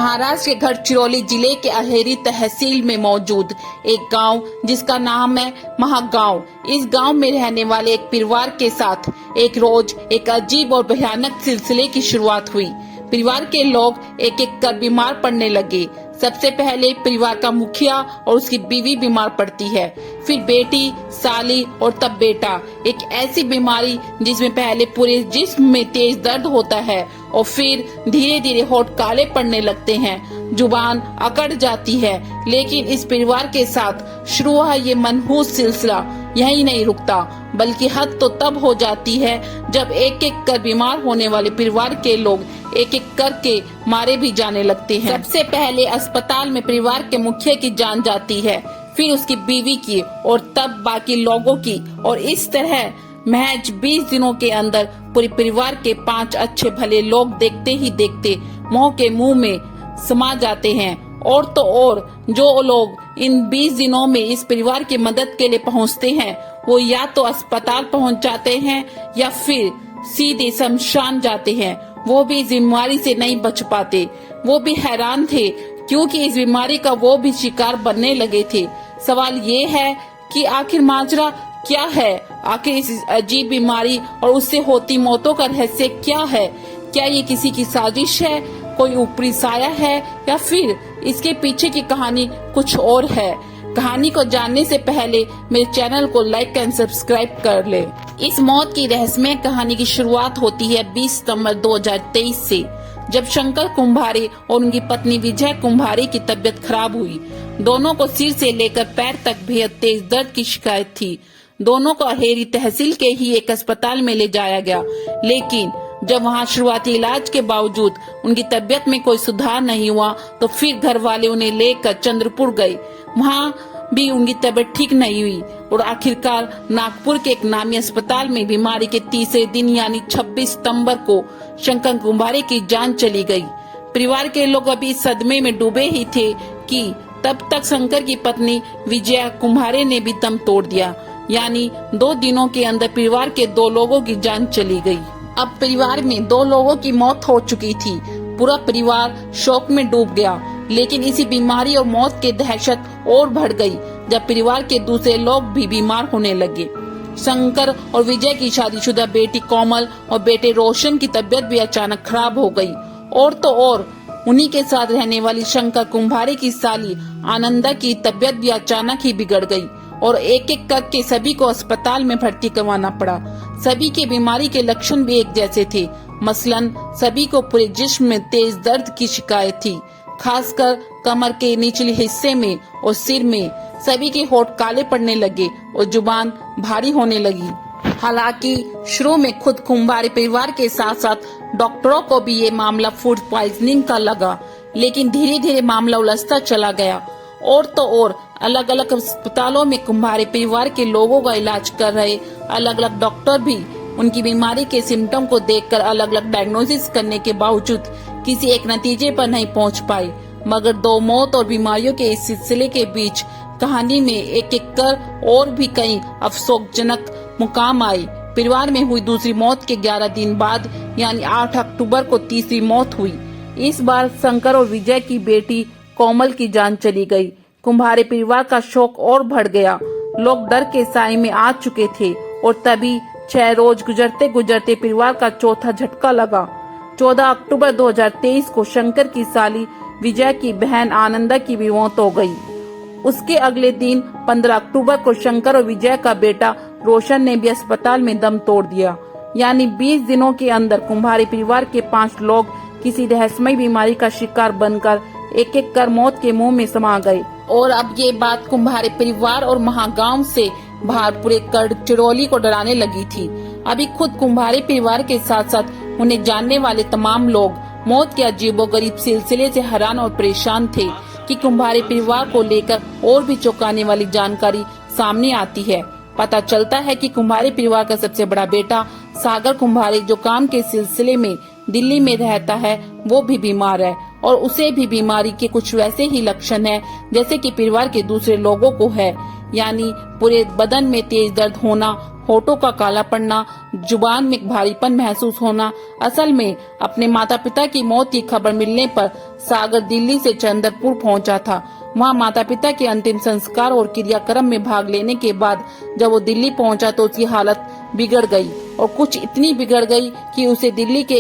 महाराष्ट्र के गढ़चिरौली जिले के अहेरी तहसील में मौजूद एक गांव जिसका नाम है महागांव। इस गांव में रहने वाले एक परिवार के साथ एक रोज एक अजीब और भयानक सिलसिले की शुरुआत हुई। परिवार के लोग एक एक कर बीमार पड़ने लगे। सबसे पहले परिवार का मुखिया और उसकी बीवी बीमार पड़ती है, फिर बेटी, साली और तब बेटा। एक ऐसी बीमारी जिसमें पहले पूरे जिस्म में तेज दर्द होता है और फिर धीरे धीरे होठ काले पड़ने लगते हैं, जुबान अकड़ जाती है। लेकिन इस परिवार के साथ शुरू हुआ ये मनहूस सिलसिला यही नहीं रुकता, बल्कि हद तो तब हो जाती है जब एक एक कर बीमार होने वाले परिवार के लोग एक एक करके मारे भी जाने लगते हैं। सबसे पहले अस्पताल में परिवार के मुखिया की जान जाती है, फिर उसकी बीवी की और तब बाकी लोगों की। और इस तरह महज 20 दिनों के अंदर पूरे परिवार के 5 अच्छे भले लोग देखते ही देखते मोह के मुंह में समा जाते हैं। और तो और जो लोग इन 20 दिनों में इस परिवार की मदद के लिए पहुंचते हैं, वो या तो अस्पताल पहुंच जाते हैं या फिर सीधे शमशान जाते हैं। वो भी इस बीमारी से नहीं बच पाते। वो भी हैरान थे क्योंकि इस बीमारी का वो भी शिकार बनने लगे थे। सवाल ये है कि आखिर माजरा क्या है? आखिर इस अजीब बीमारी और उससे होती मौतों का रहस्य क्या है? क्या ये किसी की साजिश है, कोई ऊपरी साया है, या फिर इसके पीछे की कहानी कुछ और है? कहानी को जानने से पहले मेरे चैनल को लाइक एंड सब्सक्राइब कर ले। इस मौत की रहस्यमय कहानी की शुरुआत होती है 20 सितंबर 2023 से, जब शंकर कुंभारे और उनकी पत्नी विजय कुंभारे की तबीयत खराब हुई। दोनों को सिर से लेकर पैर तक बेहद तेज दर्द की शिकायत थी। दोनों को अहेरी तहसील के ही एक अस्पताल में ले जाया गया, लेकिन जब वहां शुरुआती इलाज के बावजूद उनकी तबीयत में कोई सुधार नहीं हुआ, तो फिर घर वाले उन्हें लेकर चंद्रपुर गए। वहां भी उनकी तबीयत ठीक नहीं हुई और आखिरकार नागपुर के एक नामी अस्पताल में बीमारी के तीसरे दिन यानी 26 सितंबर को शंकर कुंभारे की जान चली गई। परिवार के लोग अभी सदमे में डूबे ही थे कि तब तक शंकर की पत्नी विजया कुंभारे ने भी दम तोड़ दिया। यानी 2 दिनों के अंदर परिवार के 2 लोगों की जान चली गई। अब परिवार में 2 लोगों की मौत हो चुकी थी। पूरा परिवार शोक में डूब गया। लेकिन इसी बीमारी और मौत की दहशत और बढ़ गई जब परिवार के दूसरे लोग भी बीमार होने लगे। शंकर और विजय की शादीशुदा बेटी कोमल और बेटे रोशन की तबीयत भी अचानक खराब हो गई। और तो और उन्हीं के साथ रहने वाली शंकर कुंभारे की साली आनंदा की तबीयत भी अचानक ही बिगड़ गई और एक एक करके सभी को अस्पताल में भर्ती करवाना पड़ा। सभी के बीमारी के लक्षण भी एक जैसे थे। मसलन सभी को पूरे जिस्म में तेज दर्द की शिकायत थी, खासकर कमर के निचले हिस्से में और सिर में। सभी के होठ काले पड़ने लगे और जुबान भारी होने लगी। हालांकि शुरू में खुद कुंभारे परिवार के साथ साथ डॉक्टरों को भी ये मामला फूड पॉइजनिंग का लगा, लेकिन धीरे धीरे मामला उलझता चला गया। और तो और अलग अलग अस्पतालों में कुंभारे परिवार के लोगों का इलाज कर रहे अलग अलग डॉक्टर भी उनकी बीमारी के सिम्टम को देखकर अलग अलग डायग्नोसिस करने के बावजूद किसी एक नतीजे पर नहीं पहुंच पाए। मगर 2 मौत और बीमारियों के इस सिलसिले के बीच कहानी में एक एक कर और भी कई अफसोसजनक मुकाम आए। परिवार में हुई दूसरी मौत के 11 दिन बाद यानी 8 अक्टूबर को तीसरी मौत हुई। इस बार शंकर और विजय की बेटी कोमल की जान चली गई। कुंभारे परिवार का शोक और बढ़ गया। लोग डर के साए में आ चुके थे और तभी 6 रोज गुजरते गुजरते परिवार का चौथा झटका लगा। 14 अक्टूबर 2023 को शंकर की साली विजय की बहन आनंदा की भी मौत हो गई। उसके अगले दिन 15 अक्टूबर को शंकर और विजय का बेटा रोशन ने भी अस्पताल में दम तोड़ दिया। यानी 20 दिनों के अंदर कुंभारे परिवार के 5 लोग किसी रहस्यमय बीमारी का शिकार बनकर एक एक कर मौत के मुंह में समा गए। और अब ये बात कुंभारे परिवार और महागांव से बाहर पूरे गढ़चिरौली को डराने लगी थी। अभी खुद कुंभारे परिवार के साथ साथ उन्हें जानने वाले तमाम लोग मौत के अजीबोगरीब सिलसिले से हैरान और परेशान थे कि कुंभारे परिवार को लेकर और भी चौंकाने वाली जानकारी सामने आती है। पता चलता है कि कुंभारे परिवार का सबसे बड़ा बेटा सागर कुंभारे, जो काम के सिलसिले में दिल्ली में रहता है, वो भी बीमार है और उसे भी बीमारी के कुछ वैसे ही लक्षण है जैसे कि परिवार के दूसरे लोगों को है। यानी पूरे बदन में तेज दर्द होना, होठों का काला पड़ना, जुबान में भारीपन महसूस होना। असल में अपने माता पिता की मौत की खबर मिलने पर सागर दिल्ली से चंद्रपुर पहुंचा था। वहां माता पिता के अंतिम संस्कार और क्रियाक्रम में भाग लेने के बाद जब वो दिल्ली पहुंचा तो उसकी हालत बिगड़ गई, और कुछ इतनी बिगड़ गई कि उसे दिल्ली के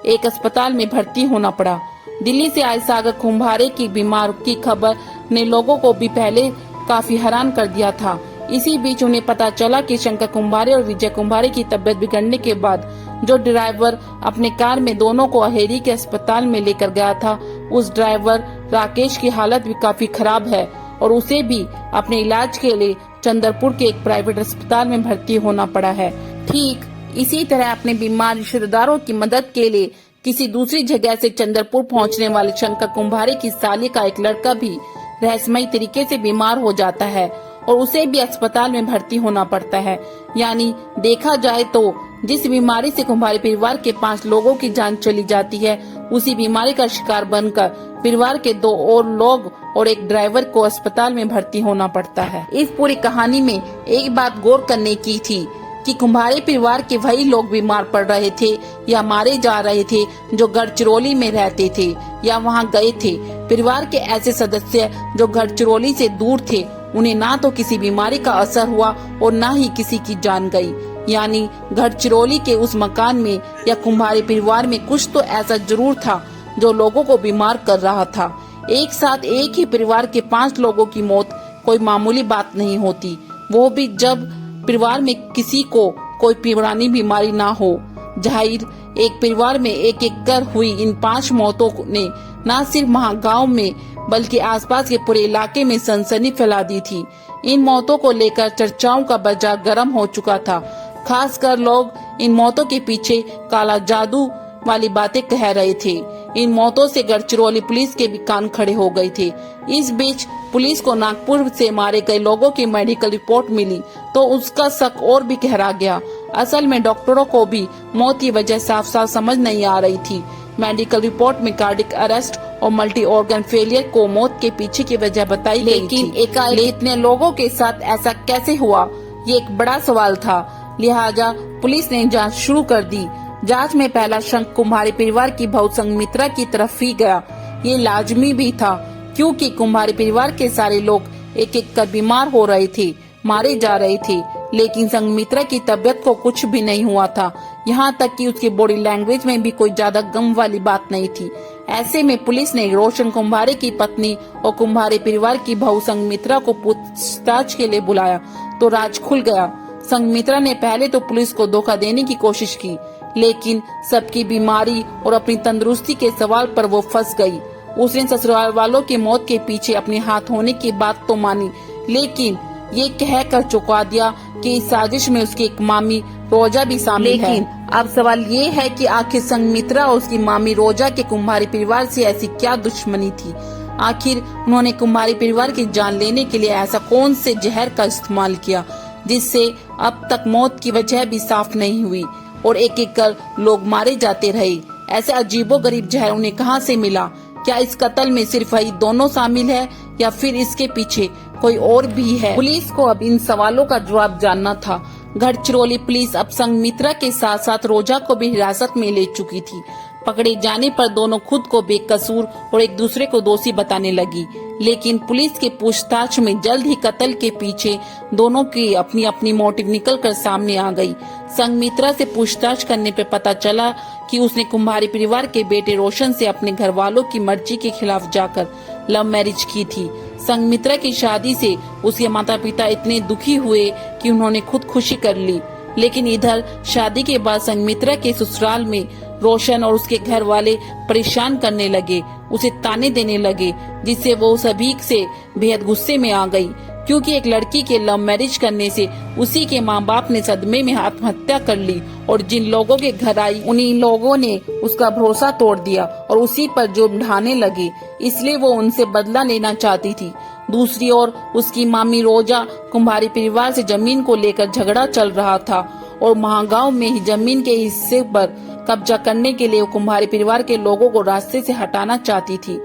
एक अस्पताल में भर्ती होना पड़ा। दिल्ली से आए सागर कुंभारे की बीमार की खबर ने लोगों को भी पहले काफी हैरान कर दिया था। इसी बीच उन्हें पता चला कि शंकर कुंभारे और विजय कुंभारे की तबीयत बिगड़ने के बाद जो ड्राइवर अपने कार में दोनों को अहेरी के अस्पताल में लेकर गया था, उस ड्राइवर राकेश की हालत भी काफी खराब है और उसे भी अपने इलाज के लिए चंद्रपुर के एक प्राइवेट अस्पताल में भर्ती होना पड़ा है। ठीक इसी तरह अपने बीमार रिश्तेदारों की मदद के लिए किसी दूसरी जगह से चंद्रपुर पहुंचने वाले शंकर कुंभारे की साली का एक लड़का भी रहस्यमयी तरीके से बीमार हो जाता है और उसे भी अस्पताल में भर्ती होना पड़ता है। यानी देखा जाए तो जिस बीमारी से कुंभारे परिवार के 5 लोगों की जान चली जाती है, उसी बीमारी का शिकार बनकर परिवार के 2 और लोग और एक ड्राइवर को अस्पताल में भर्ती होना पड़ता है। इस पूरी कहानी में एक बात गौर करने की थी कि कुंभारे परिवार के वही लोग बीमार पड़ रहे थे या मारे जा रहे थे जो गढ़चिरौली में रहते थे या वहां गए थे। परिवार के ऐसे सदस्य जो गढ़चिरौली से दूर थे, उन्हें ना तो किसी बीमारी का असर हुआ और ना ही किसी की जान गई। यानी गढ़चिरौली के उस मकान में या कुंभारे परिवार में कुछ तो ऐसा जरूर था जो लोगों को बीमार कर रहा था। एक साथ एक ही परिवार के 5 लोगों की मौत कोई मामूली बात नहीं होती, वो भी जब परिवार में किसी को कोई पुरानी बीमारी ना हो। जाहिर एक परिवार में एक एक कर हुई इन 5 मौतों ने न सिर्फ महागांव में बल्कि आसपास के पूरे इलाके में सनसनी फैला दी थी। इन मौतों को लेकर चर्चाओं का बाजार गर्म हो चुका था। खासकर लोग इन मौतों के पीछे काला जादू वाली बातें कह रहे थे। इन मौतों से गढ़चिरौली पुलिस के भी कान खड़े हो गए थे। इस बीच पुलिस को नागपुर से मारे गए लोगों की मेडिकल रिपोर्ट मिली तो उसका शक और भी गहरा गया। असल में डॉक्टरों को भी मौत की वजह साफ साफ समझ नहीं आ रही थी। मेडिकल रिपोर्ट में कार्डिक अरेस्ट और मल्टी ऑर्गन फेलियर को मौत के पीछे की वजह बताई गई, लेकिन एकाएक इतने लोगों के साथ ऐसा कैसे हुआ, ये एक बड़ा सवाल था। लिहाजा पुलिस ने जांच शुरू कर दी। जांच में पहला शंख कुंभारे परिवार की बहू संगमित्रा की तरफ ही गया। ये लाजमी भी था क्योंकि कुंभारे परिवार के सारे लोग एक एक कर बीमार हो रहे थे, मारे जा रहे थे, लेकिन संगमित्रा की तबीयत को कुछ भी नहीं हुआ था। यहाँ तक कि उसकी बॉडी लैंग्वेज में भी कोई ज्यादा गम वाली बात नहीं थी। ऐसे में पुलिस ने रोशन कुंभारे की पत्नी और कुंभारे परिवार की बहू संगमित्रा को पूछताछ के लिए बुलाया तो राज खुल गया। संगमित्रा ने पहले तो पुलिस को धोखा देने की कोशिश की, लेकिन सबकी बीमारी और अपनी तंदुरुस्ती के सवाल पर वो फंस गई। उसने ससुराल वालों की मौत के पीछे अपने हाथ होने की बात तो मानी, लेकिन ये कह कर चुका दिया कि इस साजिश में उसकी एक मामी रोजा भी शामिल है। अब सवाल ये है कि आखिर संगमित्रा और उसकी मामी रोजा के कुंभारे परिवार से ऐसी क्या दुश्मनी थी। आखिर उन्होंने कुंभारे परिवार की जान लेने के लिए ऐसा कौन से जहर का इस्तेमाल किया जिससे अब तक मौत की वजह भी साफ नहीं हुई और एक एक कर लोग मारे जाते रहे। ऐसे अजीबोगरीब जहर उन्हें कहां से मिला? क्या इस कत्ल में सिर्फ वही दोनों शामिल है या फिर इसके पीछे कोई और भी है? पुलिस को अब इन सवालों का जवाब जानना था। गढ़चिरौली पुलिस अब संगमित्रा के साथ साथ रोजा को भी हिरासत में ले चुकी थी। पकड़े जाने पर दोनों खुद को बेकसूर और एक दूसरे को दोषी बताने लगी, लेकिन पुलिस के पूछताछ में जल्द ही कत्ल के पीछे दोनों की अपनी अपनी मोटिव निकलकर सामने आ गई। संगमित्रा से पूछताछ करने पर पता चला कि उसने कुंभारे परिवार के बेटे रोशन से अपने घर वालों की मर्जी के खिलाफ जाकर लव मैरिज की थी। संगमित्रा की शादी से उसके माता पिता इतने दुखी हुए कि उन्होंने खुदकुशी कर ली, लेकिन इधर शादी के बाद संगमित्रा के ससुराल में रोशन और उसके घर वाले परेशान करने लगे, उसे ताने देने लगे, जिससे वो सभी से बेहद गुस्से में आ गई क्योंकि एक लड़की के लव मैरिज करने से उसी के माँ बाप ने सदमे में आत्महत्या कर ली और जिन लोगों के घर आई उन्हीं लोगों ने उसका भरोसा तोड़ दिया और उसी पर जुर्म ढाने लगे, इसलिए वो उनसे बदला लेना चाहती थी। दूसरी ओर उसकी मामी रोजा कुंभारे परिवार से जमीन को लेकर झगड़ा चल रहा था और महागांव में ही जमीन के हिस्से पर कब्जा करने के लिए वो कुंभारे परिवार के लोगों को रास्ते से हटाना चाहती थी।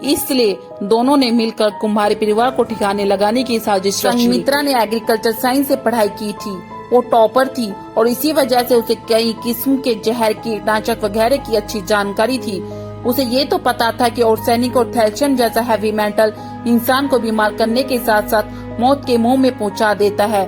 इसलिए दोनों ने मिलकर कुंभारे परिवार को ठिकाने लगाने की साजिश रची। संगमित्रा ने एग्रीकल्चर साइंस से पढ़ाई की थी वो टॉपर थी और इसी वजह से उसे कई किस्म के जहर, कीटनाशक वगैरह की अच्छी जानकारी थी। उसे ये तो पता था कि ऑर्सेनिक और थैलेशियम जैसा हैवी मेटल इंसान को बीमार करने के साथ साथ मौत के मुंह में पहुंचा देता है,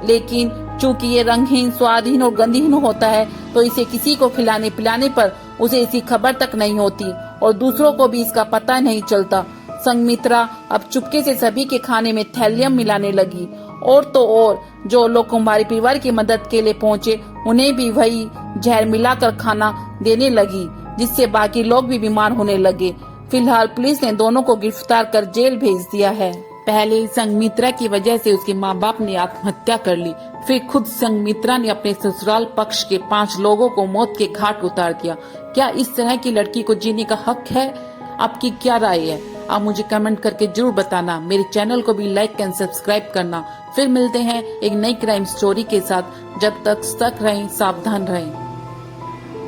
लेकिन चूंकि ये रंगहीन, स्वादहीन और गंधहीन होता है तो इसे किसी को खिलाने पिलाने पर उसे इसकी खबर तक नहीं होती और दूसरों को भी इसका पता नहीं चलता। संघमित्रा अब चुपके से सभी के खाने में थैलियम मिलाने लगी और तो और जो लोग कुमारी परिवार की मदद के लिए पहुंचे उन्हें भी वही जहर मिलाकर खाना देने लगी, जिससे बाकी लोग भी बीमार होने लगे। फिलहाल पुलिस ने दोनों को गिरफ्तार कर जेल भेज दिया है। पहले संघमित्रा की वजह से उसके माँ बाप ने आत्महत्या कर ली, फिर खुद संघमित्रा ने अपने ससुराल पक्ष के 5 लोगों को मौत के घाट उतार दिया। क्या इस तरह की लड़की को जीने का हक है? आपकी क्या राय है? आप मुझे कमेंट करके जरूर बताना। मेरे चैनल को भी लाइक एंड सब्सक्राइब करना। फिर मिलते हैं एक नई क्राइम स्टोरी के साथ। जब तक सतर्क रहें, सावधान रहें।